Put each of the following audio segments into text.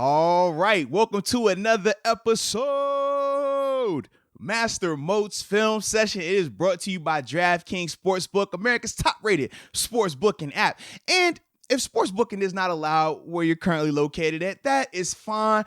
All right, welcome to another episode. Master Moats Film Session. It is brought to you by DRAFTKINGS Sportsbook, America's top-rated sportsbooking app. And if sportsbooking is not allowed where you're currently located at, that is fine.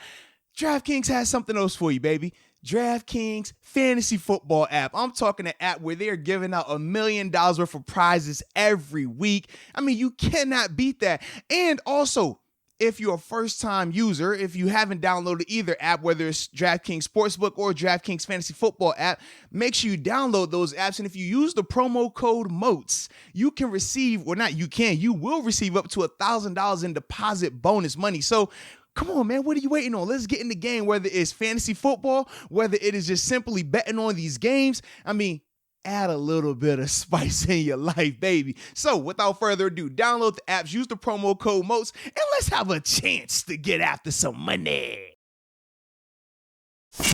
DraftKings has something else for you, baby. DraftKings Fantasy Football app. I'm talking an app where they're giving out $1 million worth of prizes every week. I mean, you cannot beat that. And also, if you're a first-time user, if you haven't downloaded either app, whether it's DraftKings Sportsbook or DraftKings Fantasy Football app, make sure you download those apps. And if you use the promo code MOATS, you can receive, or not you can, you will receive up to $1,000 in deposit bonus money. So come on, man, what are you waiting on? Let's get in the game, whether it's fantasy football, whether it is just simply betting on these games. I mean, add a little bit of spice in your life, baby. So without further ado, download the apps, use the promo code MOATS, and let's have a chance to get after some money.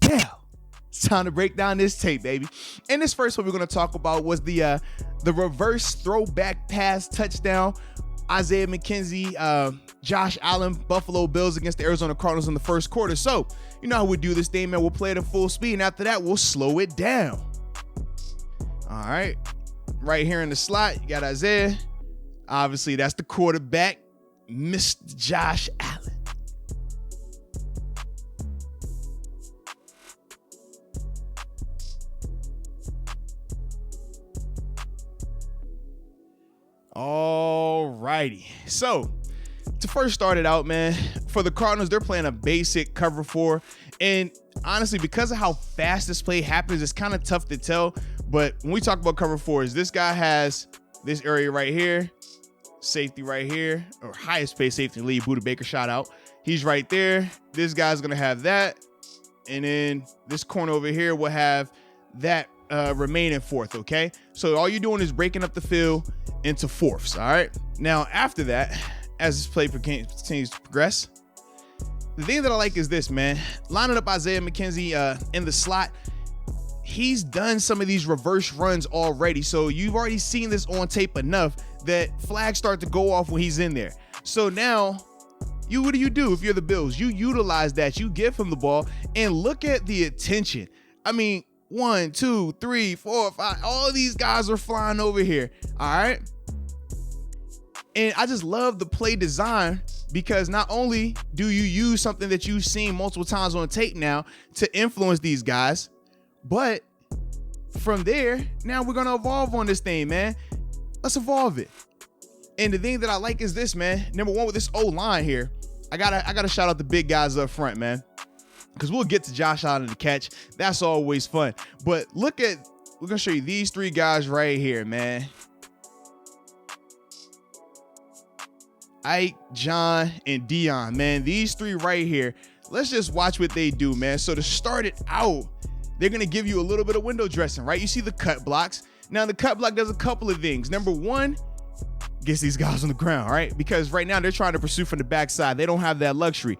Now, it's time to break down this tape, baby. And this first one we're going to talk about was the reverse throwback pass touchdown. Isaiah McKenzie, Josh Allen, Buffalo Bills against the Arizona Cardinals in the first quarter. So, you know how we do this thing, man. We'll play it at full speed, and after that, we'll slow it down. All right, right here in the slot, you got Isaiah. Obviously, that's the quarterback, Mr. Josh Allen. All righty. So, to first start it out, man, for the Cardinals, they're playing a basic cover 4. And honestly, because of how fast this play happens, it's kind of tough to tell. But when we talk about cover 4s, this guy has this area right here, safety right here, or highest paid safety lead, Buda Baker, shout out. He's right there. This guy's going to have that. And then this corner over here will have that remaining fourth, okay? So all you're doing is breaking up the field into fourths, all right? Now, after that, as this play continues to progress, the thing that I like is this, man. Lining up Isaiah McKenzie in the slot, he's done some of these reverse runs already. So you've already seen this on tape enough that flags start to go off when he's in there. So now, what do you do if you're the Bills? You utilize that. You give him the ball, and look at the attention. I mean, 1, 2, 3, 4, 5. All these guys are flying over here. All right. And I just love the play design because not only do you use something that you've seen multiple times on tape now to influence these guys, but from there, now we're going to evolve on this thing, man. Let's evolve it. And the thing that I like is this, man. Number one, with this O-line here, I gotta shout out the big guys up front, man. Because we'll get to Josh Allen in the catch. That's always fun. But we're going to show you these 3 guys right here, man. Ike, John, and Dion, man. These 3 right here. Let's just watch what they do, man. So to start it out, they're going to give you a little bit of window dressing, right? You see the cut blocks. Now, the cut block does a couple of things. Number one, gets these guys on the ground, right? Because right now they're trying to pursue from the backside. They don't have that luxury.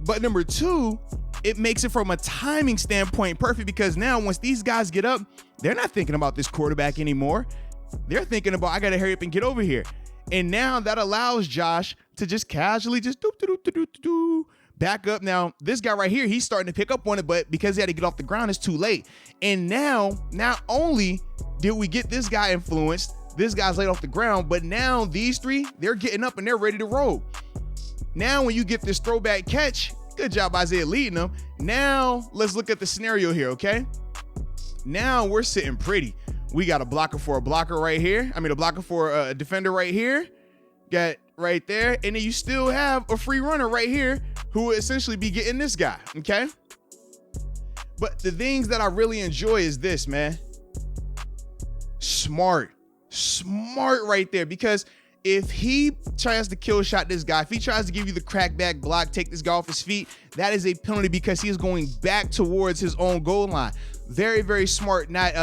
But number 2, it makes it from a timing standpoint perfect because now once these guys get up, they're not thinking about this quarterback anymore. They're thinking about, I got to hurry up and get over here. And now that allows Josh to just casually just back up. Now, this guy right here, he's starting to pick up on it, but because he had to get off the ground, it's too late. And now, not only did we get this guy influenced, this guy's laid off the ground, but now these 3, they're getting up and they're ready to roll. Now, when you get this throwback catch, good job, Isaiah, leading them. Now, let's look at the scenario here, okay? Now, we're sitting pretty. We got a blocker for a blocker right here. I mean, a blocker for a defender right here. Got right there. And then you still have a free runner right here who will essentially be getting this guy, okay? But the things that I really enjoy is this, man. Smart right there, because if he tries to kill shot this guy, if he tries to give you the crackback block, take this guy off his feet, that is a penalty because he is going back towards his own goal line. Very, very smart, not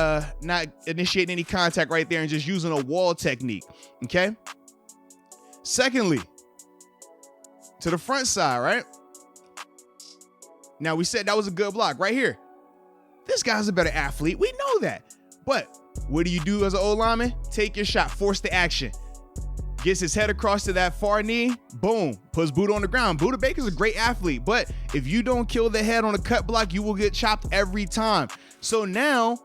initiating any contact right there and just using a wall technique, okay? Secondly, to the front side, right? Now, we said that was a good block right here. This guy's a better athlete. We know that. But what do you do as an O-lineman? Take your shot. Force the action. gets his head across to that far knee, boom, puts Buddha on the ground. Buddha Baker's a great athlete, but if you don't kill the head on a cut block, you will get chopped every time. So now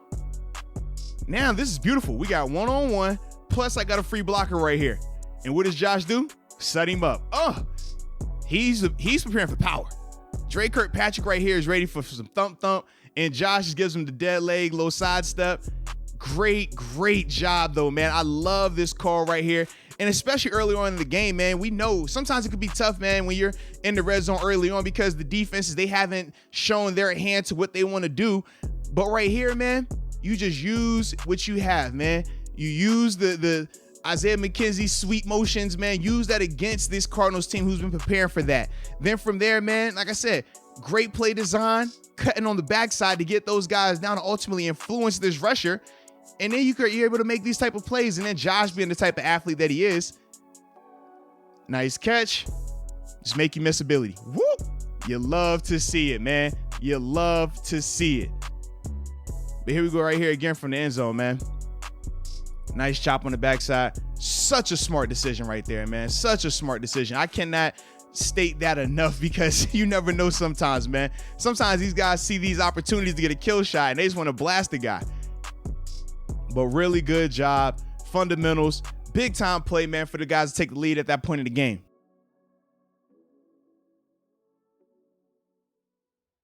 this is beautiful. We got one-on-one, plus I got a free blocker right here. And what does Josh do? Set him up. He's preparing for power. Dre Kirkpatrick right here is ready for some thump, and Josh just gives him the dead leg, little sidestep. Great job though, man. I love this call right here. And especially early on in the game, man, we know sometimes it could be tough, man, when you're in the red zone early on because the defenses, they haven't shown their hand to what they want to do. But right here, man, you just use what you have, man. You use the Isaiah McKenzie sweep motions, man. Use that against this Cardinals team who's been preparing for that. Then from there, man, like I said, great play design, cutting on the backside to get those guys down to ultimately influence this rusher. And then you're able to make these type of plays. And then Josh, being the type of athlete that he is, nice catch, just make you miss ability. Whoop! You love to see it, man. You love to see it. But here we go right here again from the end zone, man. Nice chop on the backside. Such a smart decision right there, man. Such a smart decision. I cannot state that enough because you never know sometimes, man. Sometimes these guys see these opportunities to get a kill shot and they just want to blast the guy. But really good job. Fundamentals. Big time play, man, for the guys to take the lead at that point in the game.